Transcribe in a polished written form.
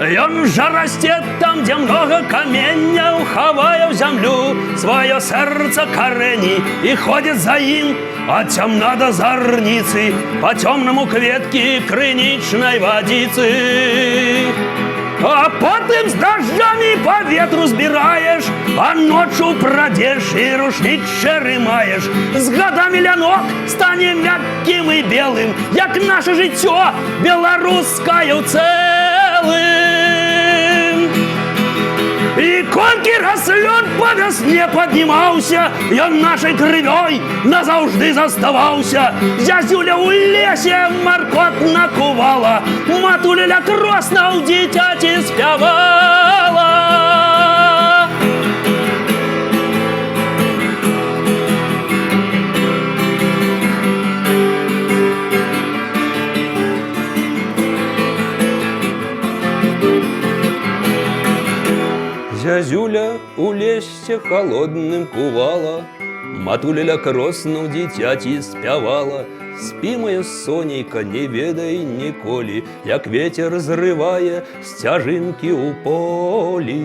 Ён жа расце там, дзе многа каменняў, хавае ў зямлю сваё сэрца карэні і ходзіць за ім ад цямна да зарніцы па цёмнаму кветкі крынічнай вадзіцы. А потым з дажджамі па ветру збіраеш, а ноччу прадзеш і рушнік шэры маеш. З гадамі лянок стане мяккім і белым, як наша жыццё беларускае ў цэлым. І колькі раз лёд па вясне паднімаўся, ён нашай крывёй назаўжды заставаўся. Зязюля ў лесе маркотна кувала, матуля ля кросна ў дзіцяці спявала. Зязюля у лесе холодным кувала, матуля ля кросна ў дзіцяці спявала. Спі, моя сонейка, не ведай ніколі, як ветер зрывае сцяжынкі ў полі.